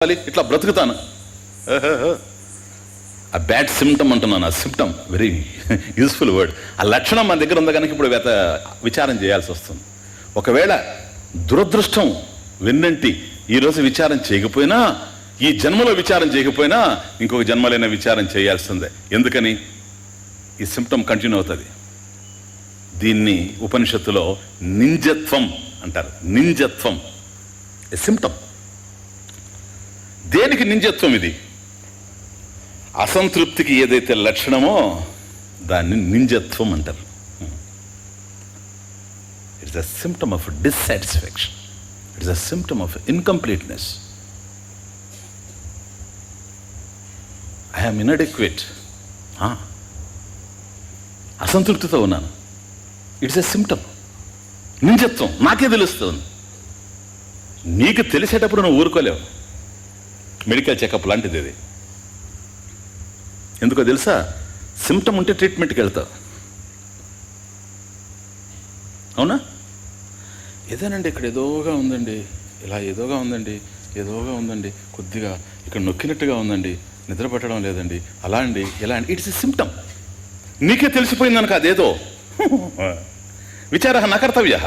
ఇట్లా బ్రతుకుతాను. ఆ bad symptom అంటున్నాను. ఆ సిమ్టమ్ వెరీ యూస్ఫుల్ వర్డ్. ఆ లక్షణం మన దగ్గర ఉంది కనుక ఇప్పుడు విచారం చేయాల్సి వస్తుంది. ఒకవేళ దురదృష్టం వెన్నంటి ఈరోజు విచారం చేయకపోయినా, ఈ జన్మలో విచారం చేయకపోయినా ఇంకొక జన్మలైన విచారం చేయాల్సిందే. ఎందుకని? ఈ సిమ్టమ్ కంటిన్యూ అవుతుంది. దీన్ని ఉపనిషత్తులో నింజత్వం అంటారు. నింజత్వం ఏ సిమ్టమ్. దేనికి నింజత్వం? ఇది అసంతృప్తికి ఏదైతే లక్షణమో దాన్ని నింజత్వం అంటారు. It's a symptom of dissatisfaction. It's a symptom of incompleteness. I am inadequate. అసంతృప్తితో ఉన్నాను. It's a symptom. నింజత్వం. నాకే తెలుస్తుంది. నీకు తెలిసేటప్పుడు నువ్వు ఊరుకోలేవు. మెడికల్ చెకప్ లాంటిది ఇది. ఎందుకో తెలుసా? సిమ్టమ్ ఉంటే ట్రీట్మెంట్కి వెళ్తావు. అవునా? ఏదేనండి ఇక్కడ ఏదోగా ఉందండి, ఇలా ఏదోగా ఉందండి, ఏదోగా ఉందండి, కొద్దిగా ఇక్కడ నొక్కినట్టుగా ఉందండి, నిద్ర పట్టడం లేదండి, అలా అండి, ఎలా అండి. It's a symptom. నీకే తెలిసిపోయింది అనుక అదేదో. విచార నా కర్తవ్య.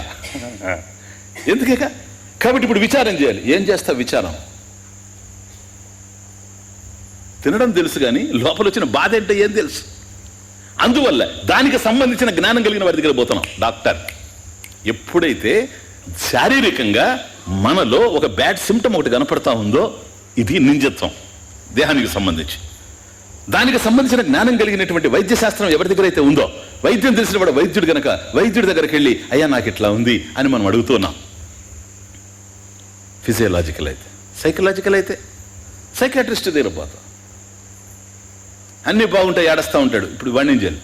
ఎందుకేక? కాబట్టి ఇప్పుడు విచారం చేయాలి. ఏం చేస్తావు విచారం? తినడం తెలుసు కానీ లోపల వచ్చిన బాధ ఏంటో ఏం తెలుసు. అందువల్ల దానికి సంబంధించిన జ్ఞానం కలిగిన వారి దగ్గర పోతున్నాం. డాక్టర్ ఎప్పుడైతే శారీరకంగా మనలో ఒక బ్యాడ్ సిమ్టమ్ ఒకటి కనపడతా ఉందో ఇది నింజత్వం. దేహానికి సంబంధించి దానికి సంబంధించిన జ్ఞానం కలిగినటువంటి వైద్య శాస్త్రం ఎవరి దగ్గర అయితే ఉందో, వైద్యం తెలిసిన వాడు వైద్యుడు కనుక వైద్యుడి దగ్గరికి వెళ్ళి అయ్యా నాకు ఇట్లా ఉంది అని మనం అడుగుతున్నాం. ఫిజియోలాజికల్ అయితే, సైకలాజికల్ అయితే సైకాట్రిస్ట్ దగ్గర పోతాం. అన్నీ బాగుంటాయి, ఏడుస్తూ ఉంటాడు. ఇప్పుడు వాణ్ణి చేయాలి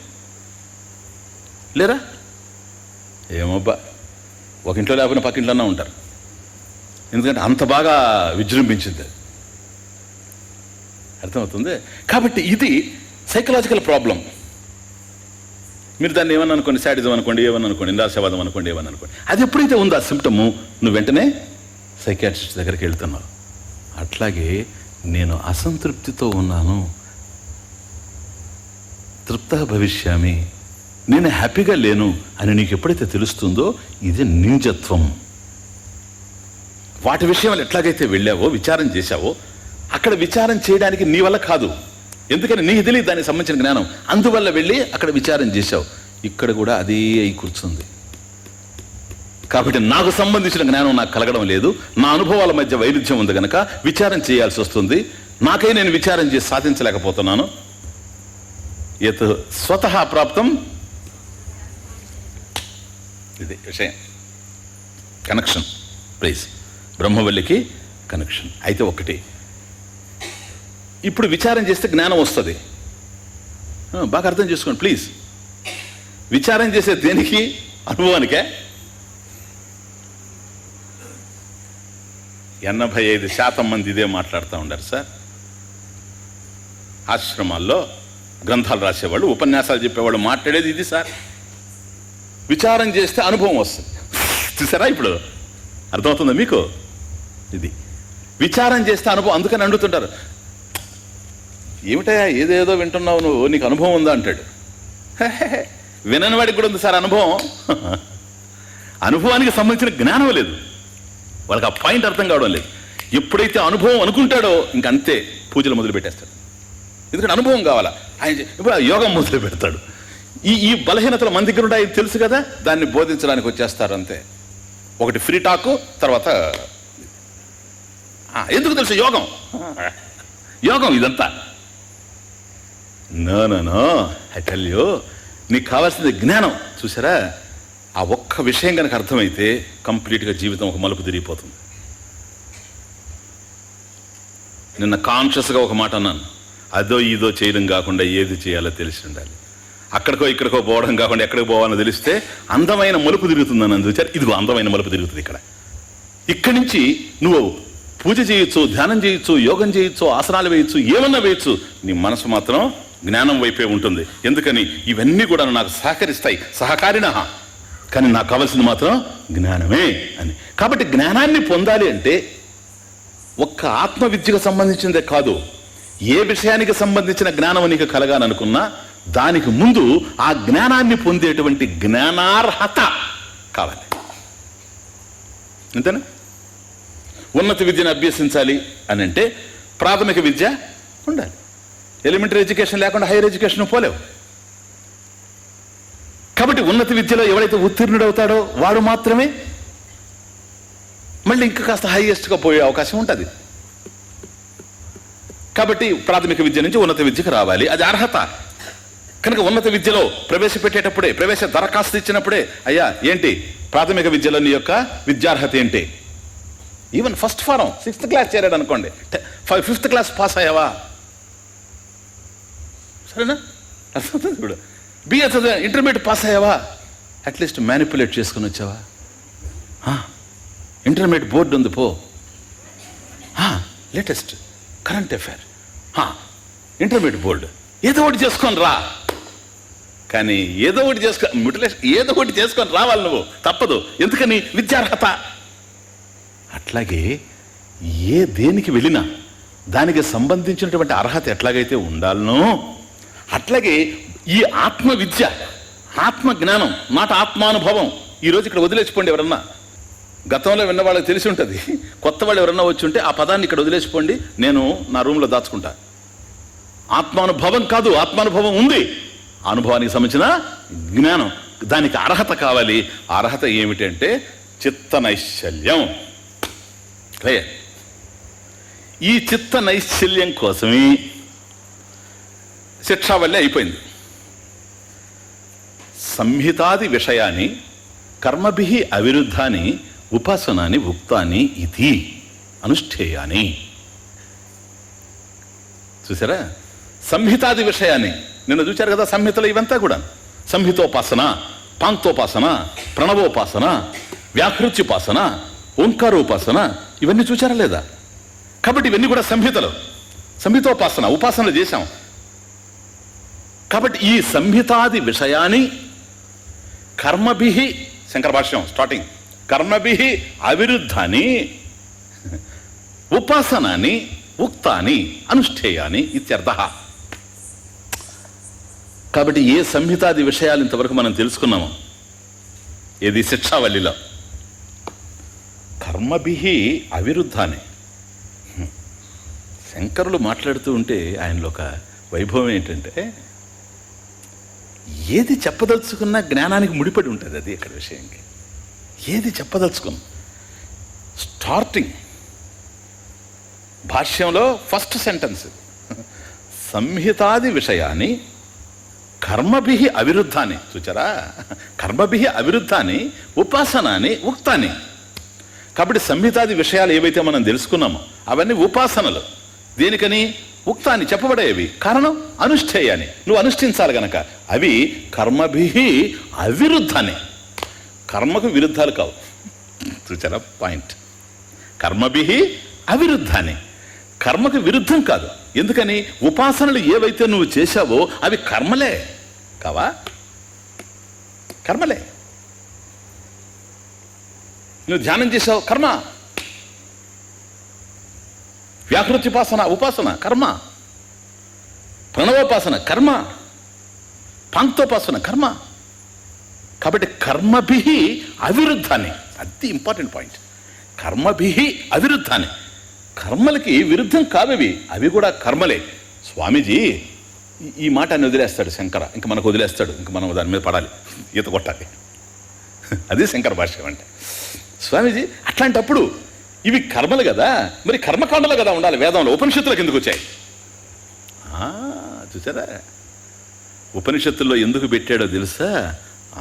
లేరా? ఏమబ్బా, ఒక ఇంట్లో లేకపోయినా పక్కింట్లోనే ఉంటారు. ఎందుకంటే అంత బాగా విజృంభించింది. అర్థమవుతుంది? కాబట్టి ఇది సైకలాజికల్ ప్రాబ్లం. మీరు దాన్ని ఏమన్నా అనుకోండి, శాడిజం అనుకోండి, ఏమన్నా అనుకోండి, నిరాశవాదం అనుకోండి, ఏమన్నా అనుకోండి. అది ఎప్పుడైతే ఉందో ఆ సిమ్టము, నువ్వు వెంటనే సైకాట్రిస్ట్ దగ్గరికి వెళ్తున్నావు. అట్లాగే నేను అసంతృప్తితో ఉన్నాను, తృప్త భవిష్యామి, నేను హ్యాపీగా లేను అని నీకు ఎప్పుడైతే తెలుస్తుందో ఇది నింజత్వం. వాటి విషయంలో ఎట్లాగైతే వెళ్ళావో, విచారం చేశావో, అక్కడ విచారం చేయడానికి నీ వల్ల కాదు. ఎందుకని? నీకు తెలియదు దానికి సంబంధించిన జ్ఞానం. అందువల్ల వెళ్ళి అక్కడ విచారం చేశావు. ఇక్కడ కూడా అదే అయి కూర్చుంది. కాబట్టి నాకు సంబంధించిన జ్ఞానం నాకు కలగడం లేదు. నా అనుభవాల మధ్య వైరుధ్యం ఉంది కనుక విచారం చేయాల్సి వస్తుంది. నాకై నేను విచారం చేసి సాధించలేకపోతున్నాను. యత్ స్వతః ప్రాప్తం. ఇది విషయం. Connection please. బ్రహ్మవల్లికి కనెక్షన్ అయితే ఒకటి. ఇప్పుడు విచారం చేస్తే జ్ఞానం వస్తుంది. బాగా అర్థం చేసుకోండి ప్లీజ్. విచారం చేసే దేనికి? అనుభవానికే. 85% మంది ఇదే మాట్లాడుతూ ఉండారు సార్. ఆశ్రమాల్లో గ్రంథాలు రాసేవాళ్ళు, ఉపన్యాసాలు చెప్పేవాళ్ళు మాట్లాడేది ఇది సార్. విచారం చేస్తే అనుభవం వస్తుంది. చూసారా? ఇప్పుడు అర్థమవుతుందా మీకు? ఇది విచారం చేస్తే అనుభవం. అందుకని అడుగుతుంటారు, ఏమిటయా ఏదేదో వింటున్నావు నువ్వు, నీకు అనుభవం ఉందా అంటాడు. వినని వాడికి కూడా ఉంది సార్ అనుభవం. అనుభవానికి సంబంధించిన జ్ఞానం లేదు. వాళ్ళకి ఆ పాయింట్ అర్థం కావడం లేదు. ఎప్పుడైతే అనుభవం అనుకుంటాడో ఇంకంతే పూజలు మొదలు పెట్టేస్తాడు. ఎందుకంటే అనుభవం కావాలా. ఆయన ఇప్పుడు యోగం మొదలు పెడతాడు. ఈ బలహీనతలు మన దగ్గర ఉంటాయి తెలుసు కదా, దాన్ని బోధించడానికి వచ్చేస్తారు అంతే. ఒకటి ఫ్రీ టాక్, తర్వాత ఎందుకు తెలుసు యోగం. యోగం ఇదంతా. నో ఐ టెల్ యూ, నీకు కావాల్సింది జ్ఞానం. చూసారా? ఆ ఒక్క విషయం కనుక అర్థమైతే కంప్లీట్గా జీవితం ఒక మలుపు తిరిగిపోతుంది. నిన్న కాన్షియస్గా ఒక మాట అన్నాను, అదో ఇదో చేయడం కాకుండా ఏది చేయాలో తెలిసి ఉండాలి. అక్కడికో ఇక్కడికో పోవడం కాకుండా ఎక్కడికి పోవాలో తెలిస్తే అందమైన మలుపు తిరుగుతుందని అందుచారు. ఇదిగో అందమైన మలుపు తిరుగుతుంది ఇక్కడ. ఇక్కడి నుంచి నువ్వు పూజ చేయొచ్చు, ధ్యానం చేయొచ్చు, యోగం చేయొచ్చు, ఆసనాలు వేయచ్చు, ఏమన్నా వేయచ్చు. నీ మనసు మాత్రం జ్ఞానం వైపే ఉంటుంది. ఎందుకని? ఇవన్నీ కూడా నాకు సహకరిస్తాయి, సహకారిణ. కానీ నాకు కావాల్సింది మాత్రం జ్ఞానమే అని. కాబట్టి జ్ఞానాన్ని పొందాలి అంటే ఒక్క ఆత్మ విద్యకు సంబంధించిందే కాదు, ఏ విషయానికి సంబంధించిన జ్ఞానం నీకు కలగాలనుకున్నా దానికి ముందు ఆ జ్ఞానాన్ని పొందేటువంటి జ్ఞానార్హత కావాలి. అంతేనా? ఉన్నత విద్యను అభ్యసించాలి అని అంటే ప్రాథమిక విద్య ఉండాలి. ఎలిమెంటరీ ఎడ్యుకేషన్ లేకుండా హైయర్ ఎడ్యుకేషన్ పోలేవు. కాబట్టి ఉన్నత విద్యలో ఎవరైతే ఉత్తీర్ణుడవుతాడో వాడు మాత్రమే మళ్ళీ ఇంకా కాస్త హైయెస్ట్గా పోయే అవకాశం ఉంటుంది. కాబట్టి ప్రాథమిక విద్య నుంచి ఉన్నత విద్యకు రావాలి, అది అర్హత. కనుక ఉన్నత విద్యలో ప్రవేశపెట్టేటప్పుడే, ప్రవేశ దరఖాస్తు ఇచ్చినప్పుడే, అయ్యా ఏంటి ప్రాథమిక విద్యలో నీ యొక్క విద్యార్హత ఏంటి? Even first form 6th class చేరాడు అనుకోండి, 5th క్లాస్ పాస్ అయ్యావా? సరేనా? అర్థమవుతుంది. ఇప్పుడు బిఏ ఇంటర్మీడియట్ పాస్ అయ్యావా? అట్లీస్ట్ మ్యానిపులేట్ చేసుకుని వచ్చావా? ఇంటర్మీడియట్ బోర్డు ఉంది పో, latest current affair, intermediate board ఏదో ఒకటి చేసుకొని రా. కానీ ఏదో ఒకటి ఏదో ఒకటి చేసుకొని రావాలి, నువ్వు తప్పదు. ఎందుకని? విద్యార్హత. అట్లాగే దేనికి వెళ్ళినా దానికి సంబంధించినటువంటి అర్హత ఎట్లాగైతే ఉండాలనో అట్లాగే ఈ ఆత్మ విద్య, ఆత్మ జ్ఞానం, మాట ఆత్మానుభవం ఈరోజు ఇక్కడ వదిలేసిపోండి. ఎవరన్నా గతంలో విన్న వాళ్ళకి తెలిసి ఉంటుంది, కొత్త వాళ్ళు ఎవరన్నా వచ్చి ఉంటే ఆ పదాన్ని ఇక్కడ వదిలేసిపోండి, నేను నా రూమ్లో దాచుకుంటా. ఆత్మానుభవం కాదు, ఆత్మానుభవం ఉంది, అనుభవానికి సంబంధించిన జ్ఞానం, దానికి అర్హత కావాలి. అర్హత ఏమిటంటే చిత్త నైశ్చల్యం. ఈ చిత్త నైశ్చల్యం కోసమే శిక్షావల్లి అయిపోయింది. సంహితాది విషయాన్ని కర్మభిః అవిరుద్ధాని ఉపాసనాని ఉక్తాని ఇది అనుష్ఠేయాని. చూసారా? సంహితాది విషయాన్ని నిన్న చూచారు కదా. సంహితలు ఇవంతా కూడా సంహితోపాసన, పాంక్తోపాసన, ప్రణవోపాసన, వ్యాహృత్యుపాసన, ఓంకారోపాసన, ఇవన్నీ చూచారా లేదా? కాబట్టి ఇవన్నీ కూడా సంహితలు, సంహితోపాసన, ఉపాసనలు చేశాం. కాబట్టి ఈ సంహితాది విషయాన్ని కర్మభిః, శంకర భాష్యం స్టార్టింగ్, కర్మభిః అవిరుద్ధాని ఉపాసనాని ఉక్తాని అనుష్ఠేయాని ఇత్యర్థః. కాబట్టి ఏ సంహితాది విషయాలు ఇంతవరకు మనం తెలుసుకున్నాము, ఏది శిక్షావల్లిలో, కర్మభిః అవిరుద్ధాని. శంకరులు మాట్లాడుతూ ఉంటే ఆయనలో ఒక వైభవం ఏంటంటే, ఏది చెప్పదలుచుకున్నా జ్ఞానానికి ముడిపడి ఉంటుంది. అది ఇక్కడ విషయంకి ఏది చెప్పదలుచుకున్నా స్టార్టింగ్ భాష్యంలో ఫస్ట్ సెంటెన్స్, సంహితాది విషయాన్ని కర్మభిః అవిరుద్ధాని. చూచారా? కర్మభిః అవిరుద్ధాని ఉపాసనాని ఉక్తాని. కాబట్టి సంహితాది విషయాలు ఏవైతే మనం తెలుసుకున్నామో అవన్నీ ఉపాసనలు. దేనికని? ఉక్తాన్ని, చెప్పబడేవి. కారణం అనుష్ఠేయాన్ని, నువ్వు అనుష్ఠించాలి గనక. అవి కర్మభిః అవిరుద్ధాన్ని, కర్మకు విరుద్ధాలు కావు. చూచారా పాయింట్? కర్మభిః అవిరుద్ధాన్ని, కర్మకు విరుద్ధం కాదు. ఎందుకని? ఉపాసనలు ఏవైతే నువ్వు చేశావో అవి కర్మలే కావా? కర్మలే. నువ్వు ధ్యానం చేశావు, కర్మ. వ్యాకృత్యుపాసన, ఉపాసన, కర్మ. ప్రణవోపాసన, కర్మ. పాంక్తోపాసన, కర్మ. కాబట్టి కర్మభిః అవిరుద్ధాన్ని, అది ఇంపార్టెంట్ పాయింట్. కర్మభిః అవిరుద్ధాన్ని, కర్మలకి విరుద్ధం కావవి, అవి కూడా కర్మలే. స్వామీజీ ఈ మాట అని వదిలేస్తాడు శంకర, ఇంకా మనకు వదిలేస్తాడు, ఇంకా మనం దాని మీద పడాలి, ఈత కొట్టాలి. అది శంకర భాష్యం అంటే. స్వామీజీ అట్లాంటప్పుడు ఇవి కర్మలు కదా, మరి కర్మకాండలు కదా ఉండాలి వేదంలో, ఉపనిషత్తులకు ఎందుకు వచ్చాయి? చూసారా? ఉపనిషత్తుల్లో ఎందుకు పెట్టాడో తెలుసా?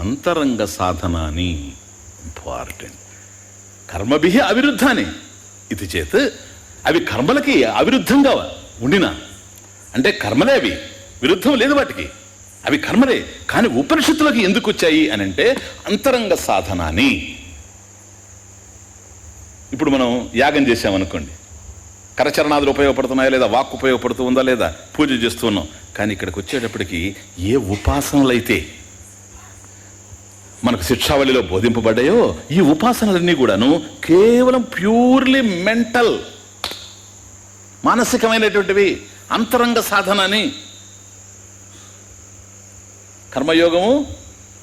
అంతరంగ సాధన అని. ఇంపార్టెంట్. కర్మభిః అవిరుద్ధాని ఇది చేత్, అవి కర్మలకి అవిరుద్ధంగా ఉండినా, అంటే కర్మలే అవి, విరుద్ధం లేదు వాటికి, అవి కర్మలే. కానీ ఉపనిషత్తులకి ఎందుకు వచ్చాయి అని అంటే అంతరంగ సాధన అని. ఇప్పుడు మనం యాగం చేసామనుకోండి, కరచరణాదులు ఉపయోగపడుతున్నాయా లేదా, వాక్కు ఉపయోగపడుతూ ఉందా లేదా, పూజ చేస్తూ ఉన్నాం. కానీ ఇక్కడికి వచ్చేటప్పటికి ఏ ఉపాసనలైతే మనకు శిక్షావళిలో బోధింపబడ్డాయో ఈ ఉపాసనలన్నీ కూడాను కేవలం ప్యూర్లీ మెంటల్, మానసికమైనటువంటివి, అంతరంగ సాధన అని. కర్మయోగము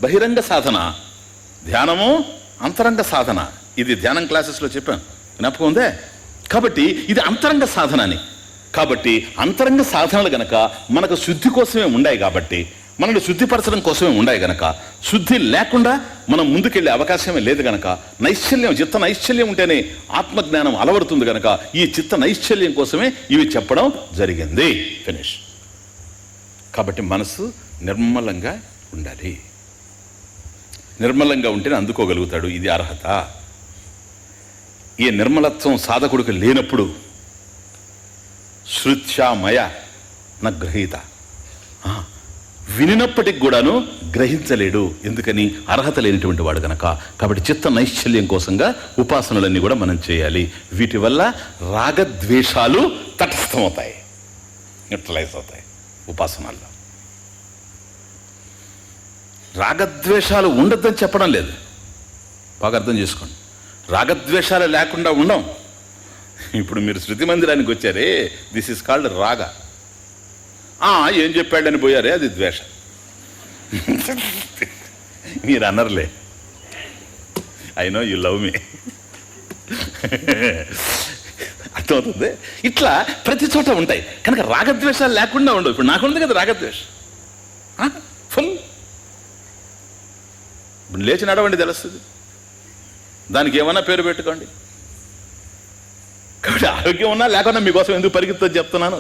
బహిరంగ సాధన, ధ్యానము అంతరంగ సాధన. ఇది ధ్యానం క్లాసెస్లో చెప్పాను, జ్ఞాపకం ఉందే. కాబట్టి ఇది అంతరంగ సాధన అని. కాబట్టి అంతరంగ సాధనలు గనక మనకు శుద్ధి కోసమే ఉండాయి, కాబట్టి మనల్ని శుద్ధిపరచడం కోసమే ఉండాయి గనక, శుద్ధి లేకుండా మనం ముందుకెళ్లే అవకాశమే లేదు గనక, నైశ్చల్యం, చిత్త నైశ్చల్యం ఉంటేనే ఆత్మజ్ఞానం అలవడుతుంది గనక ఈ చిత్త నైశ్చల్యం కోసమే ఇవి చెప్పడం జరిగింది. ఫినిష్. కాబట్టి మనసు నిర్మలంగా ఉండాలి. నిర్మలంగా ఉంటేనే అందుకోగలుగుతాడు. ఇది అర్హత. ఈ నిర్మలత్వం సాధకుడికి లేనప్పుడు శృత్యామయ న గ్రహీత, వినినప్పటికి కూడాను గ్రహించలేడు. ఎందుకని? అర్హత లేనిటువంటి వాడు గనక. కాబట్టి చిత్త నైశ్చల్యం కోసంగా ఉపాసనలన్నీ కూడా మనం చేయాలి. వీటి వల్ల రాగద్వేషాలు తటస్థమవుతాయి, న్యూట్రలైజ్ అవుతాయి. ఉపాసనల్లో రాగద్వేషాలు ఉండద్దని చెప్పడం లేదు, బాగా అర్థం చేసుకోండి. రాగద్వేషాలు లేకుండా ఉండం. ఇప్పుడు మీరు శృతి మందిరానికి వచ్చారే, దిస్ ఈజ్ కాల్డ్ రాగ. ఏం చెప్పాడని పోయారే, అది ద్వేష. మీరు అన్నర్లే, I know you love me. అర్థమవుతుంది? ఇట్లా ప్రతి చోట ఉంటాయి కనుక రాగద్వేషాలు లేకుండా ఉండవు. ఇప్పుడు నాకుంది కదా రాగద్వేషం, ఫుల్. ఇప్పుడు లేచి నడవండి తెలుస్తుంది, దానికి ఏమన్నా పేరు పెట్టుకోండి. కాబట్టి ఆరోగ్యం ఉన్నా లేకున్నా మీకోసం ఎందుకు పరిగెత్తుతో చెప్తున్నాను.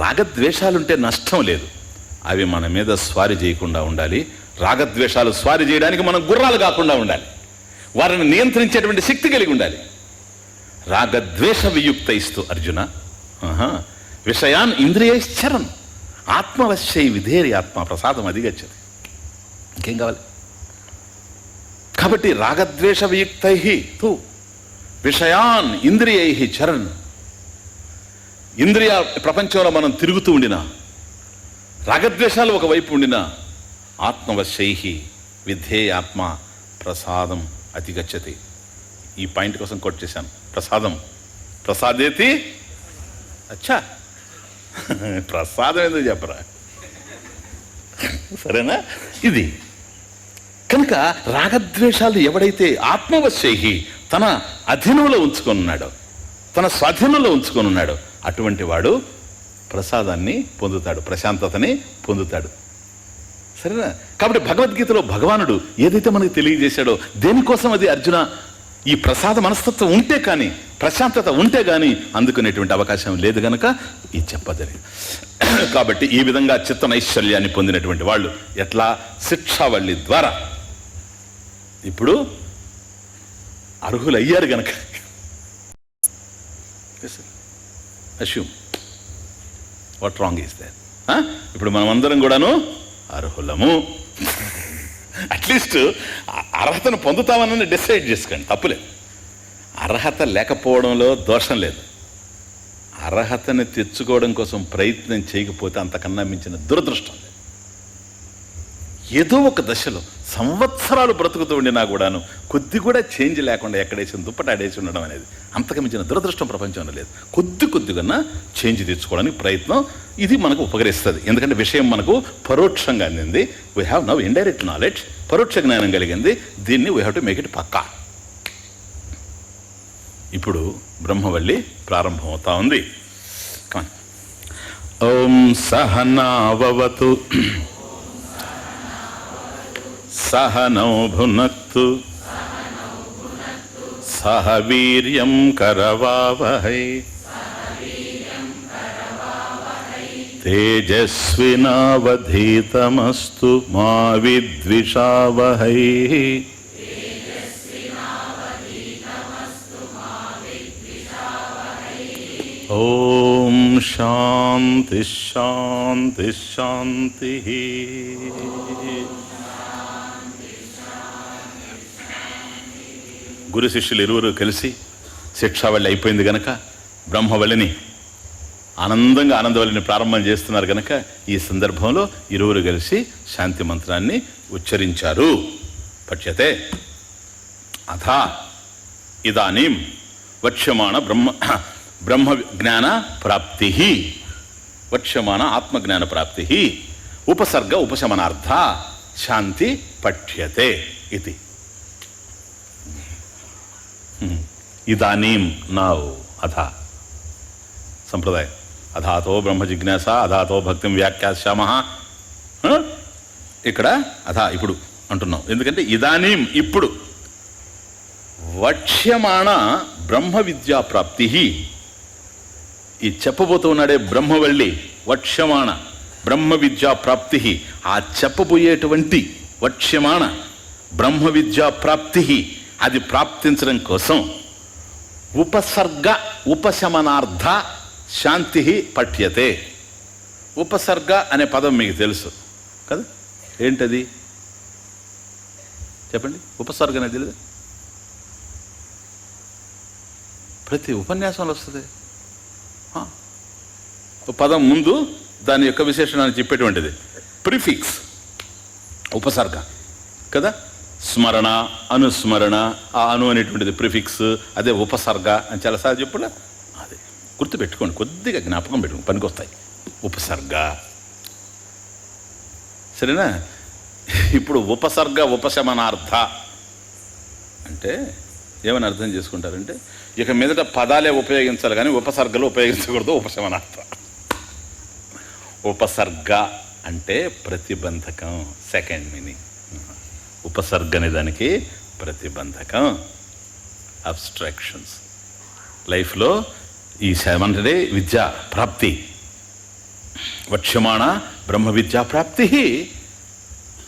రాగద్వేషాలుంటే నష్టం లేదు, అవి మన మీద స్వారీ చేయకుండా ఉండాలి. రాగద్వేషాలు స్వారీ చేయడానికి మనం గుర్రాలు కాకుండా ఉండాలి, వారిని నియంత్రించేటువంటి శక్తి కలిగి ఉండాలి. రాగద్వేష వియుక్త ఇస్తూ అర్జున విషయాన్ ఇంద్రియైశ్చరన్ ఆత్మవశ్యై విధేరి ఆత్మ ప్రసాదం అధిగచ్చతి. ఇంకేం కావాలి? కాబట్టి రాగద్వేష వియుక్తై తు విషయాన్ ఇంద్రియై చరణ్. ఇంద్రియ ప్రపంచంలో మనం తిరుగుతూ ఉండినా, రాగద్వేషాలు ఒకవైపు ఉండినా, ఆత్మవశ్యై విధే ఆత్మ ప్రసాదం అధిగచ్చతి. ఈ పాయింట్ కోసం కోట్ చేశాను. ప్రసాదం, ప్రసాదేతి. అచ్చా, ప్రసాదం ఎందుకు చెప్పరా? సరేనా? ఇది కనుక రాగద్వేషాలు ఎవడైతే ఆత్మవశ్యై తన అధీనంలో ఉంచుకొనున్నాడో, తన స్వాధీనంలో ఉంచుకొనున్నాడో, అటువంటి వాడు ప్రసాదాన్ని పొందుతాడు, ప్రశాంతతని పొందుతాడు. సరేనా? కాబట్టి భగవద్గీతలో భగవానుడు ఏదైతే మనకు తెలియజేశాడో, దేనికోసం అది అర్జున, ఈ ప్రసాద మనస్తత్వం ఉంటే కానీ, ప్రశాంతత ఉంటే కానీ అందుకునేటువంటి అవకాశం లేదు గనక ఇది చెప్పజరిగింది. కాబట్టి ఈ విధంగా చిత్త నైశ్చల్యాన్ని పొందినటువంటి వాళ్ళు ఎట్లా? శిక్షావళి ద్వారా ఇప్పుడు అర్హులయ్యారు గనక. Assume what wrong is there? ఇప్పుడు మనమందరం కూడాను అర్హులము. అట్లీస్ట్ అర్హతను పొందుతామని డిసైడ్ చేసుకోండి, తప్పులేదు. అర్హత లేకపోవడంలో దోషం లేదు. అర్హతని తెచ్చుకోవడం కోసం ప్రయత్నం చేయకపోతే అంతకన్నా మించిన దురదృష్టం లేదు. ఏదో ఒక దశలో సంవత్సరాలు బ్రతుకుతూ ఉండినా కూడాను కొద్ది కూడా చేంజ్ లేకుండా ఎక్కడేసి దుప్పటాడేసి ఉండడం అనేది అంతకు మించిన దురదృష్టం ప్రపంచంలో లేదు. కొద్దిగా చేంజ్ తెచ్చుకోవడానికి ప్రయత్నం ఇది మనకు ఉపకరిస్తుంది. ఎందుకంటే విషయం మనకు పరోక్షంగా అందింది. We have now indirect knowledge, పరోక్ష జ్ఞానం కలిగింది. దీన్ని we have to make it పక్కా. ఇప్పుడు బ్రహ్మవల్లి ప్రారంభం అవుతా ఉంది. ఓం సహనావతు సహనౌ భునక్తు సహ వీర్యం కరవావహై తేజస్వినావధీతమస్తు మా విద్విషావహై. ఓం శాంతి శాంతి శాంతి. గురు శిష్యులు ఇరువురు కలిసి శిక్షావళి అయిపోయింది గనక బ్రహ్మవల్లిని ఆనందవల్లిని ప్రారంభం చేస్తున్నారు గనక ఈ సందర్భంలో ఇరువురు కలిసి శాంతి మంత్రాన్ని ఉచ్చరించారు. పఠ్యతే అథ ఇదానీం వక్ష్యమాణ బ్రహ్మ జ్ఞాన ప్రాప్తి, వక్ష్యమాణ ఆత్మజ్ఞాన ప్రాప్తి, ఉపసర్గ ఉపశమనార్థ శాంతి పఠ్యతే ఇది. ఇదానీం నౌ అథ సంప్రదాయం అథాతో బ్రహ్మ జిజ్ఞాస అథాతో భక్తిం వ్యాఖ్యాస్యామః. ఇక్కడ అథా ఇప్పుడు అంటున్నాం, ఎందుకంటే ఇదానీం ఇప్పుడు వక్ష్యమాణ బ్రహ్మ విద్యా ప్రాప్తి, ఈ చెప్పబోతూ ఉన్నాడే బ్రహ్మవల్లి వక్ష్యమాణ బ్రహ్మ విద్యా ప్రాప్తి, ఆ చెప్పబోయేటువంటి వక్ష్యమాణ బ్రహ్మ విద్యా ప్రాప్తి అది ప్రాప్తించడం కోసం ఉపసర్గ ఉపశమనార్థ శాంతి పఠ్యతే. ఉపసర్గ అనే పదం మీకు తెలుసు కదా, ఏంటది చెప్పండి. ఉపసర్గ అనేది తెలియదు, ప్రతి ఉపన్యాసంలో వస్తుంది. పదం ముందు దాని యొక్క విశేషణాన్ని చెప్పేటువంటిది ప్రిఫిక్స్ ఉపసర్గ కదా. స్మరణ, అనుస్మరణ, ఆ అను అనేటువంటిది ప్రిఫిక్స్, అదే ఉపసర్గ అని చాలాసార్లు చెప్పుడా. అదే గుర్తుపెట్టుకోండి, కొద్దిగా జ్ఞాపకం పెట్టుకోండి, పనికొస్తాయి ఉపసర్గ. సరేనా? ఇప్పుడు ఉపసర్గ ఉపశమనార్థ అంటే ఏమని అర్థం చేసుకుంటారంటే, ఇక మీదట పదాలే ఉపయోగించాలి కానీ ఉపసర్గలు ఉపయోగించకూడదు. ఉపశమనార్థ ఉపసర్గ అంటే ప్రతిబంధకం, సెకండ్ మీనింగ్. ఉపసర్గ అనే దానికి ప్రతిబంధకం, అబ్స్ట్రాక్షన్స్. లైఫ్లో ఈ అంటే విద్యా ప్రాప్తి, వక్ష్యమాణ బ్రహ్మ విద్యా ప్రాప్తి.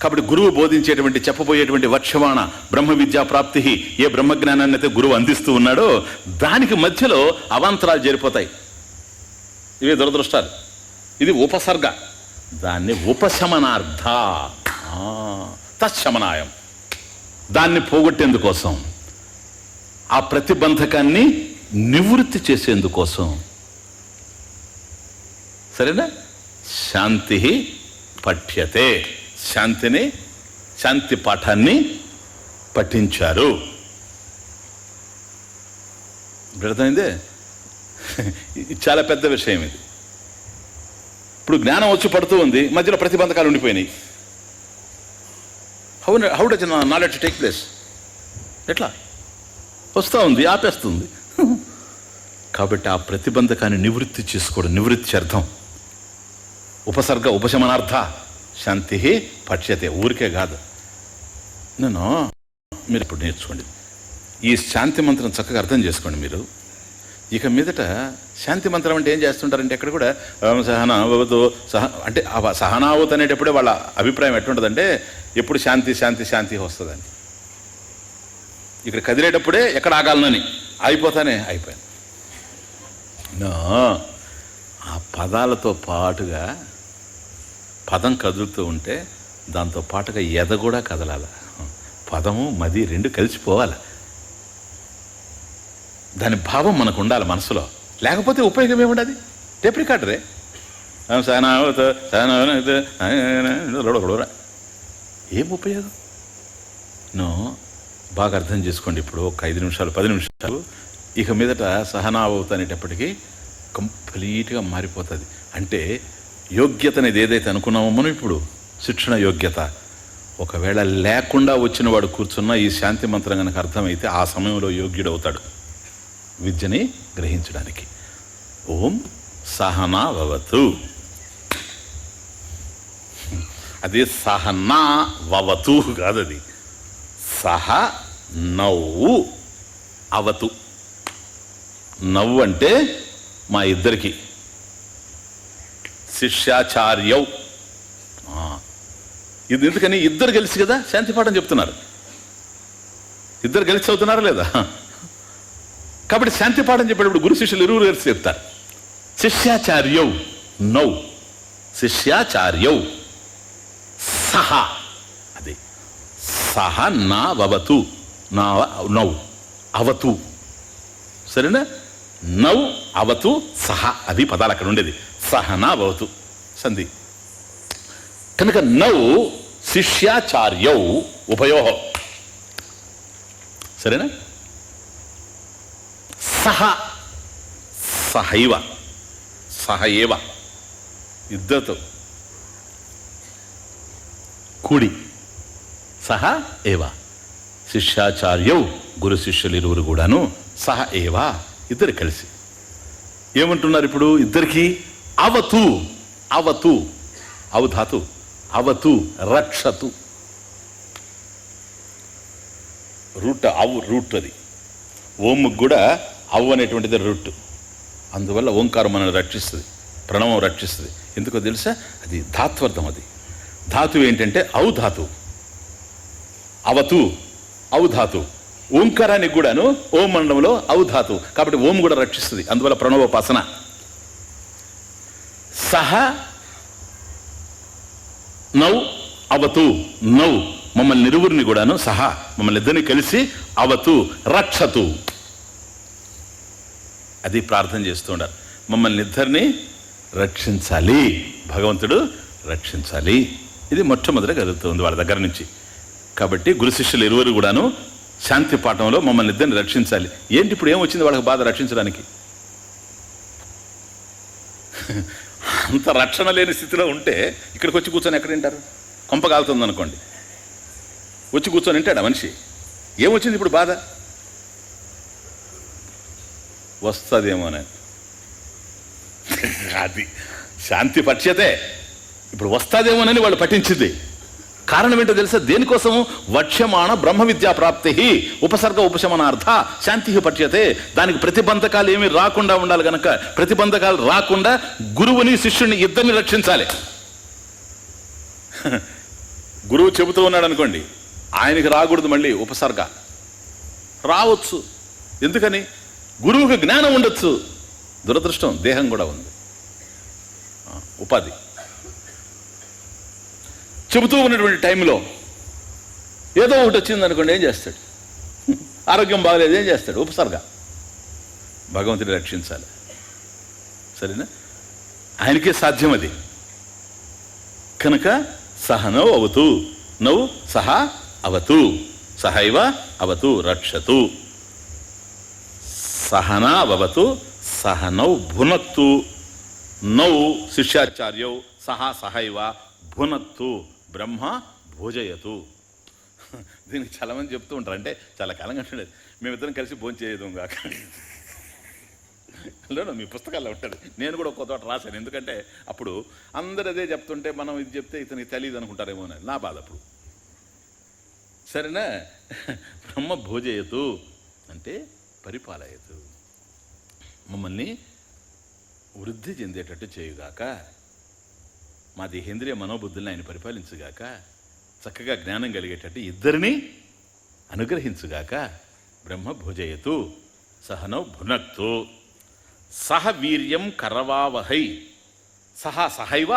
కాబట్టి గురువు బోధించేటువంటి చెప్పబోయేటువంటి వక్ష్యమాణ బ్రహ్మ విద్యా ప్రాప్తి, ఏ బ్రహ్మజ్ఞానాన్ని అయితే గురువు అందిస్తూ ఉన్నాడో దానికి మధ్యలో అవాంతరాలు చేరిపోతాయి. ఇవే దురదృష్టాలు. ఇది ఉపసర్గ, దాన్ని ఉపశమనార్థ తత్శమనాయం, దాన్ని పోగొట్టేందుకోసం, ఆ ప్రతిబంధకాన్ని నివృత్తి చేసేందుకోసం. సరేనా? శాంతి పఠ్యతే, శాంతిని శాంతి పాఠాన్ని పఠించారు. అర్థమైందే? చాలా పెద్ద విషయం ఇది. ఇప్పుడు జ్ఞానం వచ్చి పడుతూ ఉంది, మధ్యలో ప్రతిబంధకాలు ఉండిపోయినాయి. How does knowledge take place? ఎట్లా వస్తూ ఉంది, ఆపేస్తుంది. కాబట్టి ఆ ప్రతిబంధకాన్ని నివృత్తి చేసుకోవడం, నివృత్తి అర్థం ఉపసర్గ ఉపశమనార్థ శాంతి పఠ్యతే. ఊరికే కాదు, మీరు ఇప్పుడు నేర్చుకోండి. ఈ శాంతి మంత్రం చక్కగా అర్థం చేసుకోండి మీరు. ఇక మీదట శాంతి మంత్రం అంటే ఏం చేస్తుంటారంటే ఎక్కడ కూడా సహనావతు అంటే సహనావత్ అనేటప్పుడే వాళ్ళ అభిప్రాయం ఎట్లుంటుందంటే ఎప్పుడు శాంతి శాంతి శాంతి వస్తుందని. ఇక్కడ కదిలేటప్పుడే ఎక్కడ ఆగాలనని, అయిపోతానే అయిపోయాను. ఆ పదాలతో పాటుగా పదం కదులుతూ ఉంటే దాంతో పాటుగా ఎద కూడా కదలాల. పదము మది రెండు కలిసిపోవాలి. దాని భావం మనకు ఉండాలి మనసులో, లేకపోతే ఉపయోగం ఏముండదు. టేప్ రికార్డరే ఏం ఉపయోగం? బాగా అర్థం చేసుకోండి. ఇప్పుడు ఒక 5 నిమిషాలు 10 నిమిషాలు ఇక మీదట సహనావత్ అనేటప్పటికీ కంప్లీట్గా మారిపోతుంది. అంటే యోగ్యత అనేది ఏదైతే అనుకున్నామో మనం ఇప్పుడు శిక్షణ యోగ్యత, ఒకవేళ లేకుండా వచ్చిన వాడు కూర్చున్న ఈ శాంతి మంత్రం కనుక అర్థమైతే ఆ సమయంలో యోగ్యుడవుతాడు విద్యని గ్రహించడానికి. ఓం సహనా వవతు, అది సహనా వవతు కాదు, అది సహ నవ్వు అవతు. నవ్వు అంటే మా ఇద్దరికి శిష్యాచార్యౌ. ఇది ఎందుకని? ఇద్దరు కలిసి కదా శాంతి పాఠం చెప్తున్నారు. ఇద్దరు కలిసి చదువుతున్నారా లేదా? కాబట్టి శాంతి పాఠం చెప్పేటప్పుడు గురు శిష్యులు ఇరువురు కలిసి చెప్తారు. శిష్యాచార్యౌ నౌ, శిష్యాచార్యౌ సహ, అది సహ నా వవతు, నా నౌ అవతు. సరేనా? నౌ అవతు సహ, అది పదాలు అక్కడ ఉండేది. సహనా భవతు సంధి కనుక నౌ శిష్యాచార్యౌ ఉభయో. సరేనా? సహ సహైవ సహ ఏవ ఇద్దరితో కూడి సహ ఏవ శిష్యాచార్యౌ గురు శిష్యులు ఇరువురు కూడాను సహ ఏవ ఇద్దరు కలిసి ఏమంటున్నారు ఇప్పుడు ఇద్దరికి అవతు అవతు అవధాతు అవతు రక్షతు రూట్ అవు రూట్ అది ఓంకి కూడా అవు అనేటువంటిది రూట్ అందువల్ల ఓంకారం మనల్ని రక్షిస్తుంది ప్రణవం రక్షిస్తుంది ఎందుకో తెలుసా అది ధాత్వర్థం అది ధాతువు ఏంటంటే ఔ ధాతు అవతు ఔ ధాతు ఓంకారానికి కూడాను ఓం మండలంలో ఔ ధాతు కాబట్టి ఓం కూడా రక్షిస్తుంది అందువల్ల ప్రణవోపాసన సహ నౌ అవతు నౌ మమ్మల్ని ఇరువురిని కూడాను సహా మమ్మల్ని ఇద్దరిని కలిసి అవతు రక్షతు అది ప్రార్థన చేస్తూ ఉండాలి మమ్మల్ని ఇద్దరిని రక్షించాలి భగవంతుడు రక్షించాలి ఇది మొట్టమొదటి కలుగుతుంది వాళ్ళ దగ్గర నుంచి కాబట్టి గురు శిష్యులు ఇరువురు కూడాను శాంతి పాఠంలో మమ్మల్ని ఇద్దరిని రక్షించాలి ఏంటి ఇప్పుడు ఏమొచ్చింది వాళ్ళకి బాధ రక్షించడానికి అంత రక్షణ లేని స్థితిలో ఉంటే ఇక్కడికి వచ్చి కూర్చొని ఎక్కడ వింటారు కొంప కాలుతుంది అనుకోండి వచ్చి కూర్చొని వింటాడా మనిషి ఏమొచ్చింది ఇప్పుడు బాధ వస్తుందేమోనని అది శాంతి పట్యతే ఇప్పుడు వస్తుందేమోనని వాళ్ళు పఠించింది కారణం ఏంటో తెలుసా దేనికోసము వక్ష్యమాణ బ్రహ్మ విద్యా ప్రాప్తి ఉపసర్గ ఉపశమనార్థ శాంతి పట్యతే దానికి ప్రతిబంధకాలు ఏమీ రాకుండా ఉండాలి గనక ప్రతిబంధకాలు రాకుండా గురువుని శిష్యుని ఇద్దరిని రక్షించాలి గురువు చెబుతూ ఉన్నాడు అనుకోండి ఆయనకి రాకూడదు మళ్ళీ ఉపసర్గ రావచ్చు ఎందుకని గురువుకి జ్ఞానం ఉండొచ్చు దురదృష్టం దేహం కూడా ఉంది ఉపాధి చెబుతూ ఉన్నటువంటి టైంలో ఏదో ఒకటి వచ్చింది అనుకోండి ఏం చేస్తాడు ఆరోగ్యం బాగలేదు ఏం చేస్తాడు ఉపసర్గ భగవంతుని రక్షించాలి సరేనా ఆయనకే సాధ్యం అది కనుక సహనౌ అవతు నౌ సహ అవతు సహైవ అవతు రక్షతు సహనా భవతు సహనౌ భునక్తు నౌ శిష్యాచార్యౌ సహా సహైవ భునక్తు బ్రహ్మ భోజయతు దీనికి చాలా మంది చెప్తూ ఉంటారు అంటే చాలా కాలంగా ఉంటుంది మేమిద్దరం కలిసి భోజనం చేయదు కాక మీ పుస్తకాల్లో ఉంటుంది నేను కూడా ఒక్కో చోట రాశాను ఎందుకంటే అప్పుడు అందరు అదే చెప్తుంటే మనం ఇది చెప్తే ఇతనికి తెలియదు అనుకుంటారేమో అని నా బాధ అప్పుడు సరేనా బ్రహ్మ భోజయతు అంటే పరిపాలయతు మమ్మల్ని వృద్ధి చెందేటట్టు చేయుగాక మా దేహేంద్రియ మనోబుద్ధుల్ని ఆయన పరిపాలించుగాక చక్కగా జ్ఞానం కలిగేటట్టు ఇద్దరిని అనుగ్రహించుగాక బ్రహ్మ భోజయతు సహనౌ భునక్తు సహ వీర్యం కరవావహై సహ సహైవ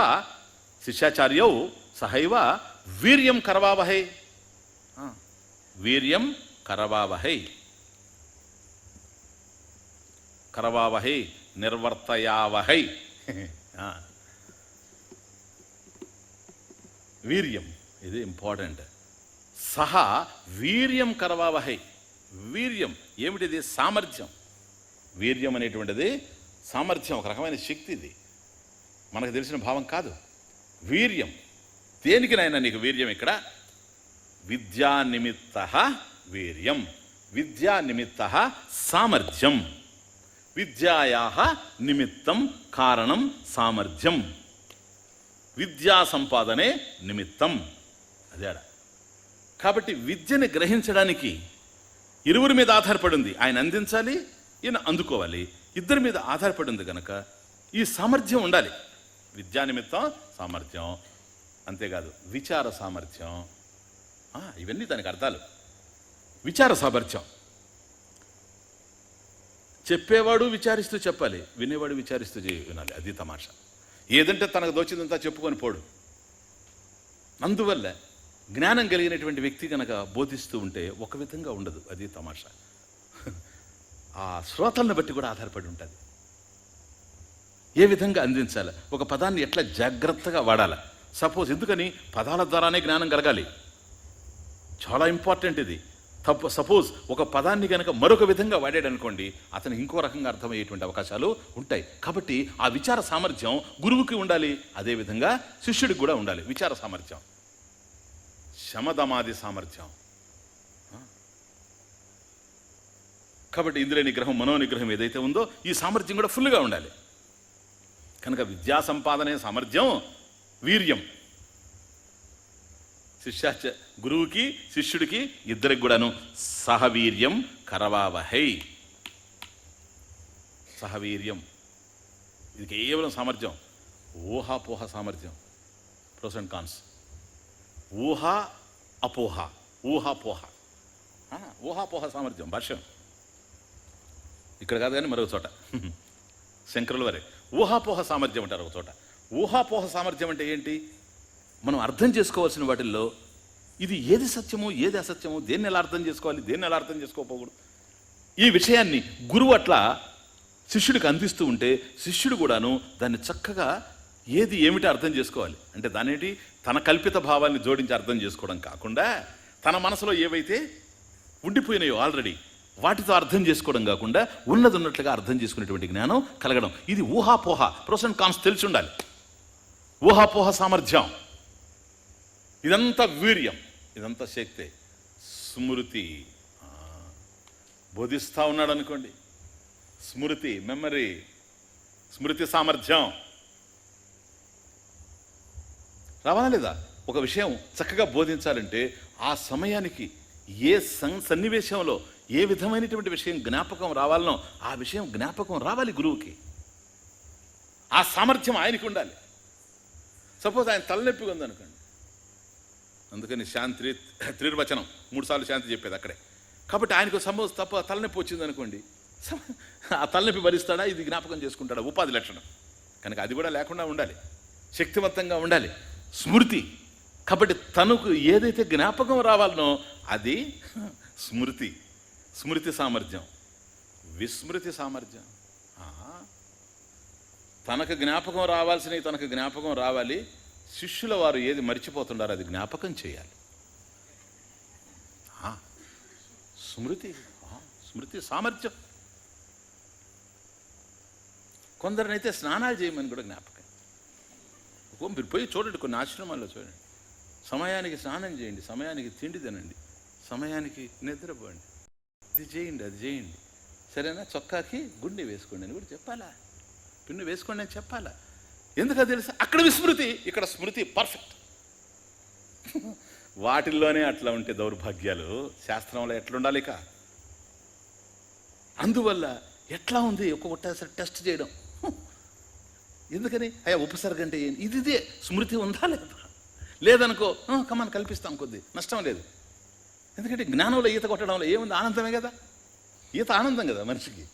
శిష్యాచార్యౌ సహైవ వీర్యం కరవావహై వీర్యం కరవావహై కరవావహై నిర్వర్తయావహై వీర్యం ఇది ఇంపార్టెంట్ సహా వీర్యం కరవావహై వీర్యం ఏమిటిది సామర్థ్యం వీర్యం అనేటువంటిది సామర్థ్యం ఒక రకమైన శక్తి ఇది మనకు తెలిసిన భావం కాదు వీర్యం దేనికినైనా నీకు వీర్యం ఇక్కడ విద్యా నిమిత్త వీర్యం విద్యా నిమిత్త సామర్థ్యం విద్యాయా నిమిత్తం కారణం సామర్థ్యం విద్యా సంపాదనే నిమిత్తం అదేడా కాబట్టి విద్యని గ్రహించడానికి ఇరువురి మీద ఆధారపడింది ఆయన అందించాలి ఈయన అందుకోవాలి ఇద్దరి మీద ఆధారపడింది కనుక ఈ సామర్థ్యం ఉండాలి విద్యా నిమిత్తం సామర్థ్యం అంతేకాదు విచార సామర్థ్యం ఇవన్నీ దానికి అర్థాలు విచార సామర్థ్యం చెప్పేవాడు విచారిస్తూ చెప్పాలి వినేవాడు విచారిస్తూ వినాలి అది తమాషా ఏదంటే తనకు దోచిందంతా చెప్పుకొని పోడు అందువల్ల జ్ఞానం కలిగినటువంటి వ్యక్తి కనుక బోధిస్తూ ఉంటే ఒక విధంగా ఉండదు అది తమాషా ఆ శ్రోతలను బట్టి కూడా ఆధారపడి ఉంటుంది ఏ విధంగా అందించాలి ఒక పదాన్ని ఎట్లా జాగ్రత్తగా వాడాలి సపోజ్ ఎందుకని పదాల ద్వారానే జ్ఞానం కలగాలి చాలా ఇంపార్టెంట్ ఇది సపోజ్ ఒక పదాన్ని కనుక మరొక విధంగా వాడాడు అనుకోండి, అతను ఇంకో రకంగా అర్థమయ్యేటువంటి అవకాశాలు ఉంటాయి. కాబట్టి ఆ విచార సామర్థ్యం గురువుకి ఉండాలి, అదేవిధంగా శిష్యుడికి కూడా ఉండాలి. విచార సామర్థ్యం, శమదమాది సామర్థ్యం. కాబట్టి ఇంద్రియ నిగ్రహం, మనోనిగ్రహం ఏదైతే ఉందో ఈ సామర్థ్యం కూడా ఫుల్గా ఉండాలి. కనుక విద్యా సంపాదనే సామర్థ్యం వీర్యం. గురువుకి శిష్యుడికి ఇద్దరికి కూడాను సహవీర్యం కరవావహై. సహవీర్యం ఇది కేవలం సామర్థ్యం. ఊహాపోహ సామర్థ్యం, ప్రోస్ అండ్ కాన్స్. ఊహా అపోహ, ఊహాపోహ, ఊహాపోహ సామర్థ్యం భాష్యం ఇక్కడ కాదు కానీ మరొక చోట శంకరుల వారే ఊహాపోహ సామర్థ్యం అంటారు ఒక చోట. ఊహాపోహ సామర్థ్యం అంటే ఏంటి? మనం అర్థం చేసుకోవాల్సిన వాటిల్లో ఇది ఏది సత్యమో ఏది అసత్యమో, దేన్ని ఎలా అర్థం చేసుకోవాలి, దేన్ని ఎలా అర్థం చేసుకోకపోకూడదు, ఈ విషయాన్ని గురువు అట్లా శిష్యుడికి అందిస్తూ ఉంటే శిష్యుడు కూడాను దాన్ని చక్కగా ఏది ఏమిటి అర్థం చేసుకోవాలి అంటే దానేటి తన కల్పిత భావాన్ని జోడించి అర్థం చేసుకోవడం కాకుండా తన మనసులో ఏవైతే ఉండిపోయినాయో ఆల్రెడీ వాటితో అర్థం చేసుకోవడం కాకుండా ఉన్నది ఉన్నట్లుగా అర్థం చేసుకునేటువంటి జ్ఞానం కలగడం. ఇది ఊహాపోహ, ప్రోస్ అండ్ కాన్స్ తెలిసి ఉండాలి. ఊహాపోహ సామర్థ్యం, ఇదంతా వీర్యం, ఇదంతా శక్తి. స్మృతి బోధిస్తూ ఉన్నాడు అనుకోండి, స్మృతి, మెమరీ, స్మృతి సామర్థ్యం రావాలా లేదా? ఒక విషయం చక్కగా బోధించాలంటే ఆ సమయానికి ఏ సన్నివేశంలో ఏ విధమైనటువంటి విషయం జ్ఞాపకం రావాలనో ఆ విషయం జ్ఞాపకం రావాలి గురువుకి. ఆ సామర్థ్యం ఆయనకి ఉండాలి. సపోజ్ ఆయన తలనొప్పిగా ఉందనుకోండి, అందుకని శాంతి త్రిర్వచనం 3 సార్లు శాంతి చెప్పేది అక్కడే. కాబట్టి ఆయనకు సపోజ్ తలనొప్పి వచ్చింది అనుకోండి, ఆ తలనొప్పి భరిస్తాడా, ఇది జ్ఞాపకం చేసుకుంటాడా, ఉపాధి లక్షణం. కనుక అది కూడా లేకుండా ఉండాలి, శక్తివంతంగా ఉండాలి స్మృతి. కాబట్టి తనకు ఏదైతే జ్ఞాపకం రావాలనో అది స్మృతి, స్మృతి సామర్థ్యం. విస్మృతి సామర్థ్యం, తనకు జ్ఞాపకం రావాల్సినవి తనకు జ్ఞాపకం రావాలి, శిష్యుల వారు ఏది మర్చిపోతుండారో అది జ్ఞాపకం చేయాలి. స్మృతి, స్మృతి సామర్థ్యం. కొందరినైతే స్నానాలు చేయమని కూడా జ్ఞాపకం. మీరు పోయి చూడండి, కొన్ని ఆశ్రమాల్లో చూడండి, సమయానికి స్నానం చేయండి, సమయానికి తిండి తినండి, సమయానికి నిద్రపోండి, ఇది చేయండి అది చేయండి, సరేనా, చొక్కాకి గుండె వేసుకోండి అని కూడా చెప్పాలా, పిన్ను వేసుకోండి అని చెప్పాలా. ఎందుకు తెలుసా? అక్కడ విస్మృతి, ఇక్కడ స్మృతి పర్ఫెక్ట్. వాటిల్లోనే అట్లా ఉంటే దౌర్భాగ్యాలు శాస్త్రంలో ఎట్లుండాలి ఇక. అందువల్ల ఎట్లా ఉంది ఒక్కొక్కసారి టెస్ట్ చేయడం. ఎందుకని అయ్యా ఉపసర్గ అంటే ఏంటి, ఇదే స్మృతి ఉందా లేదా? లేదనుకో కమాన్ కల్పిస్తాం, కొద్ది నష్టం లేదు. ఎందుకంటే జ్ఞానంలో ఈత కొట్టడంలో ఏముంది, ఆనందమే కదా, ఈత ఆనందం కదా మనిషికి.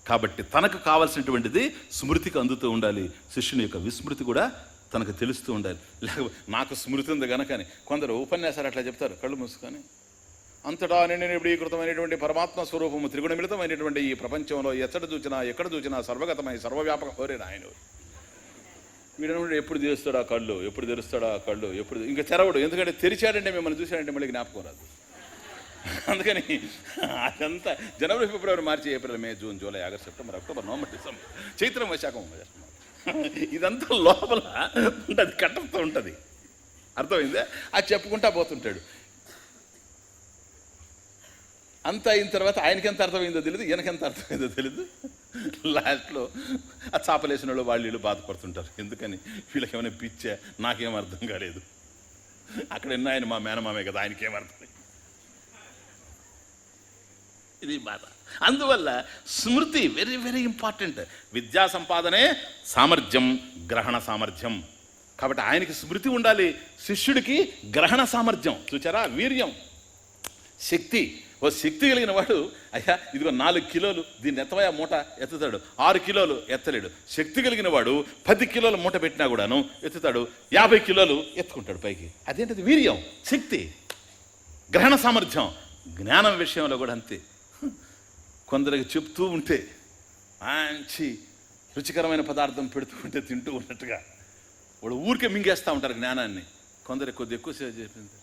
కాబట్టి తనకు కావాల్సినటువంటిది స్మృతికి అందుతూ ఉండాలి. శిష్యుని యొక్క విస్మృతి కూడా తనకు తెలుస్తూ ఉండాలి. లేకపోతే నాకు స్మృతి ఉంది కనుక అని కొందరు ఉపన్యాసాలు అట్లా చెప్తారు కళ్ళు మూసుకొని, అంతటా నిబడీకృతమైనటువంటి పరమాత్మ స్వరూపము త్రిగుణమిళితమైనటువంటి ఈ ప్రపంచంలో ఎక్కడ చూచినా సర్వగతమై సర్వవ్యాపక కోరే ఆయన. వీడను ఎప్పుడు తెరుస్తాడా కళ్ళు, ఎప్పుడు తెరుస్తాడా కళ్ళు, ఎప్పుడు ఇంకా తెరవడు. ఎందుకంటే తెరిచాడంటే మిమ్మల్ని చూశాడంటే మళ్ళీ జ్ఞాపకం రాదు. అందుకని అదంతా జనవరి, ఫిబ్రవరి, మార్చి, ఏప్రిల్, మే, జూన్, జూలై, ఆగస్ట్, సెప్టెంబర్, అక్టోబర్, నవంబర్, డిసెంబర్, చైత్రం, వైశాఖం, ఇదంతా లోపల ఉంటుంది, కట్టతో ఉంటుంది. అర్థమైందే? అది చెప్పుకుంటా పోతుంటాడు. అంత అయిన తర్వాత ఆయనకెంత అర్థమైందో తెలియదు, ఈయనకెంత అర్థమైందో తెలియదు. లాస్ట్లో ఆ చాపలేసిన వాళ్ళు వీళ్ళు బాధపడుతుంటారు. ఎందుకని వీళ్ళకి ఏమైనా పిచ్చా, నాకేం అర్థం కాలేదు. అక్కడ ఎన్న ఆయన మా మేనమామే కదా, ఆయనకేం అర్థం. ఇది బాధ. అందువల్ల స్మృతి వెరీ వెరీ ఇంపార్టెంట్. విద్యా సంపాదనే సామర్థ్యం, గ్రహణ సామర్థ్యం. కాబట్టి ఆయనకి స్మృతి ఉండాలి, శిష్యుడికి గ్రహణ సామర్థ్యం. చూచారా, వీర్యం, శక్తి. ఓ శక్తి కలిగిన వాడు అయ్యా ఇదిగో 4 కిలోలు దీన్ని ఎత్తవయా మూట ఎత్తుతాడు, 6 కిలోలు ఎత్తలేడు. శక్తి కలిగిన వాడు 10 కిలోల మూట పెట్టినా కూడాను ఎత్తుతాడు, 50 కిలోలు ఎత్తుకుంటాడు పైకి. అదేంటది? వీర్యం, శక్తి, గ్రహణ సామర్థ్యం. జ్ఞానం విషయంలో కూడా అంతే. కొందరికి చెప్తూ ఉంటే మంచి రుచికరమైన పదార్థం పెడుతూ ఉంటే తింటూ ఉన్నట్టుగా వాడు ఊరికే మింగేస్తూ ఉంటారు జ్ఞానాన్ని. కొందరికి కొద్ది ఎక్కువసేపు చెప్పింది